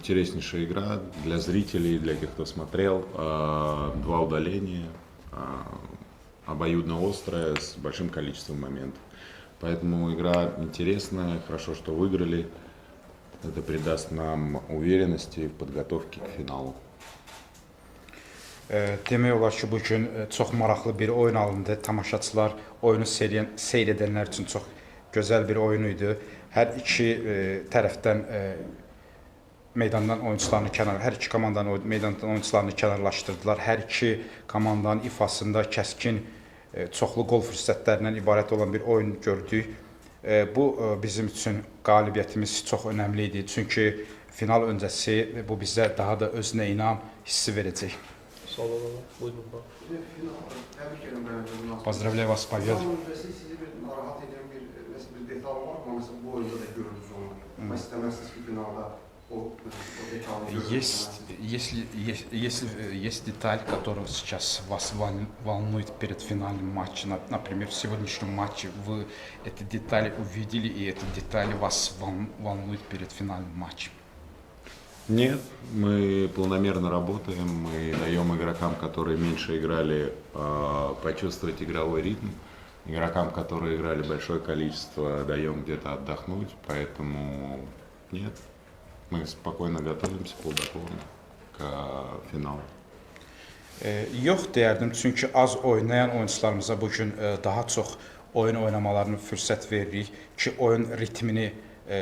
интереснейшая игра для зрителей, для тех, кто смотрел. Два удаления, обоюдно острая, с большим количеством моментов. Поэтому игра интересная, хорошо, что выиграли. Это придаст нам уверенности в подготовке к финалу. Demək olar ki, bugün çox maraqlı bir oyun alındı. Tamaşaçılar oyunu seyr edənlər üçün çox gözəl bir oyun idi. Hər iki tərəfdən hər iki komandanın meydandan oyunçularını kənarlaşdırdılar. Hər iki komandanın ifasında kəskin, çoxlu qol fürsətlərindən ibarət olan bir oyun gördük. Bu bizim üçün qalibiyyətimiz çox önəmli idi. Çünki final öncəsi bu bizə daha da özünə inam hissi verəcək. Sağ olun. Buyurun. Təbrik edirəm mənə. Поздравляю вас с победой. Sizi bir narahat edən bir detal var mı? Mesela bu oyunda da görürüz onu. Ama istemezsiniz ki finalda o detalı görürüz. Есть деталь, которая сейчас вас волнует перед финальным матчем. Например, в сегодняшнем матче вы эти детали увидели, и эти детали вас волнуют перед финальным матчем. Нет, мы планомерно работаем, мы даем игрокам, которые меньше играли, почувствовать игровой ритм. Игрокам, которые играли большое количество, даем где-то отдохнуть, поэтому нет, мы спокойно готовимся плодотворно к финалу. Yox deyərdim, çünki az oynayan oyunçularımıza bugün daha çox oyun oynamalarını fürsət veririk ki, oyun ritmini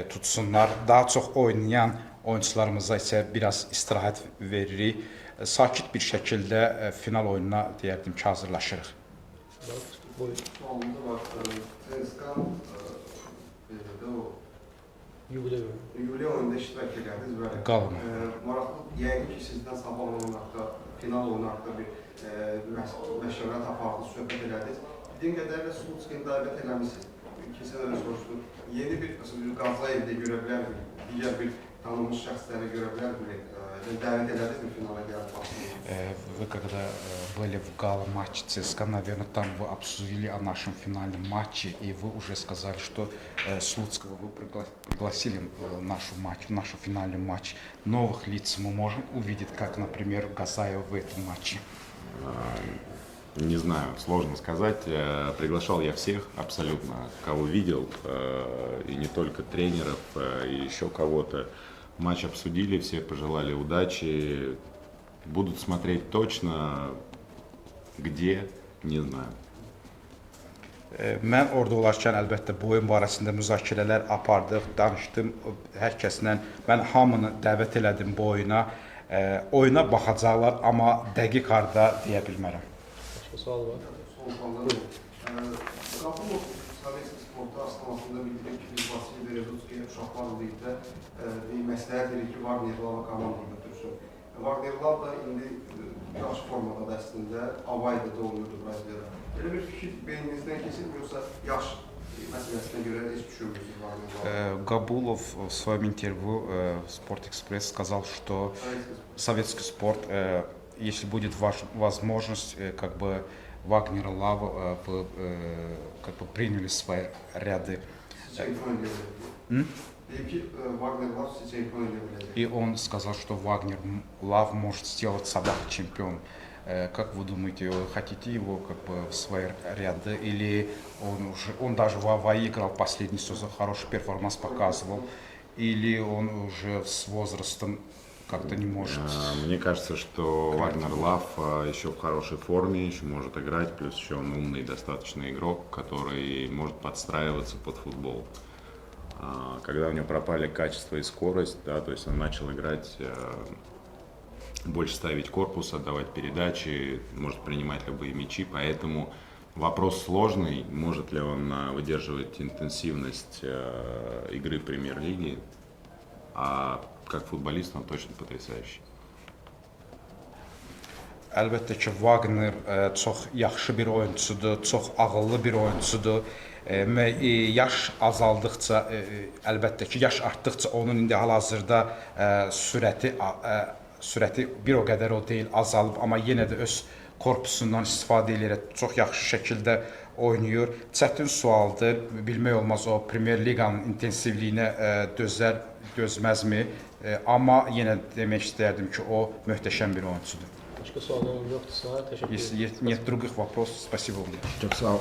tutsunlar. Daha çox oynayan oyunçularımıza isə biraz istirahət veririk. Sakit bir şəkildə final oyununa deyərdim ki, hazırlaşırıq. Buyurun. Sualımda var. CSKA Yubiley oyunda iştirak edərdiniz və maraqlı, yəqin ki, sizdən sabah oyun haqda, final oyunu haqda bir məşəvət apardınız, söhbət elədiniz. Bildiğim qədərilə Slutski'ni davet eləmişsiniz. Kesin öyle soruşdum. Yeni bir Qazayev'de görə bilərdik, digər bir tanınmış şəxsləri görə bilərdik. Davet elədiniz mi finala gəlib? Вы когда были в гала-матче ЦСКА, наверное, там вы обсудили о нашем финальном матче, и вы уже сказали, что Слуцкого вы пригласили в наш финальный матч. Новых лиц мы можем увидеть, как, например, Газаева в этом матче? Не знаю, сложно сказать. Приглашал я всех, абсолютно, кого видел, и не только тренеров, и еще кого-то. Матч обсудили, все пожелали удачи. Будут смотреть точно, где, не знаю. Mən orada olarkən əlbəttə bu oyun barəsində müzakirələr apardıq, danışdım hər kəslə. Mən hamını dəvət elədim bu oyuna. Oyuna baxacaqlar, amma dəqiq harda deyə bilmərəm. Başka sual var. Son sualları. Qapılov Sovetski sportu aslamasında bildirib ki, biz Vasili Berezutski'ye uşaqlar birlikdə məsləhət verir ki, Wagnerlava komanda götürsün. Wagnerlav da indi yaş formada da əslində Avayda da oluyordu Braziliyada. Elə bir fikir beyninizdən keçir, yoxsa yaş məsələsinə görə heç düşünmürsünüz Wagnerlava? Габулов в своем интервью в Спорт-Экспресс сказал, что советский спорт, если будет возможность, как бы Вагнер и Лава как бы приняли свои ряды. И он сказал, что Вагнер Лав может сделать собак чемпион. Как вы думаете, вы хотите его как бы в свои ряды, или он даже в Аваи играл последний сезон, хороший перформанс показывал, или он уже с возрастом как-то не может? Мне кажется, что Вагнер Лав еще в хорошей форме, еще может играть, плюс еще он умный достаточно игрок, который может подстраиваться под футбол. Когда у него пропали качество и скорость, да, то есть он начал играть, больше ставить корпус, отдавать передачи, может принимать любые мячи, поэтому вопрос сложный, может ли он выдерживать интенсивность игры премьер-лиги, а как футболист он точно потрясающий. Əlbəttə ki, Wagner çox yaxşı bir oyuncudur, çox ağıllı bir oyuncudur. Yaş azaldıqca, əlbəttə ki, yaş artdıqca onun indi hal-hazırda sürəti bir o qədər o deyil, azalıb, amma yenə də öz korpusundan istifadə edərək çox yaxşı şəkildə oynayır. Çətin sualdır. Bilmək olmaz o Premyer Liqanın intensivliyinə dözməzmi? Amma yenə demək istərdim ki, o möhtəşəm bir oyunçudur. Başqa suallarım yoxdursa, təşəkkür edirəm. Если нет других вопросов, спасибо вам. Çok sağ ol.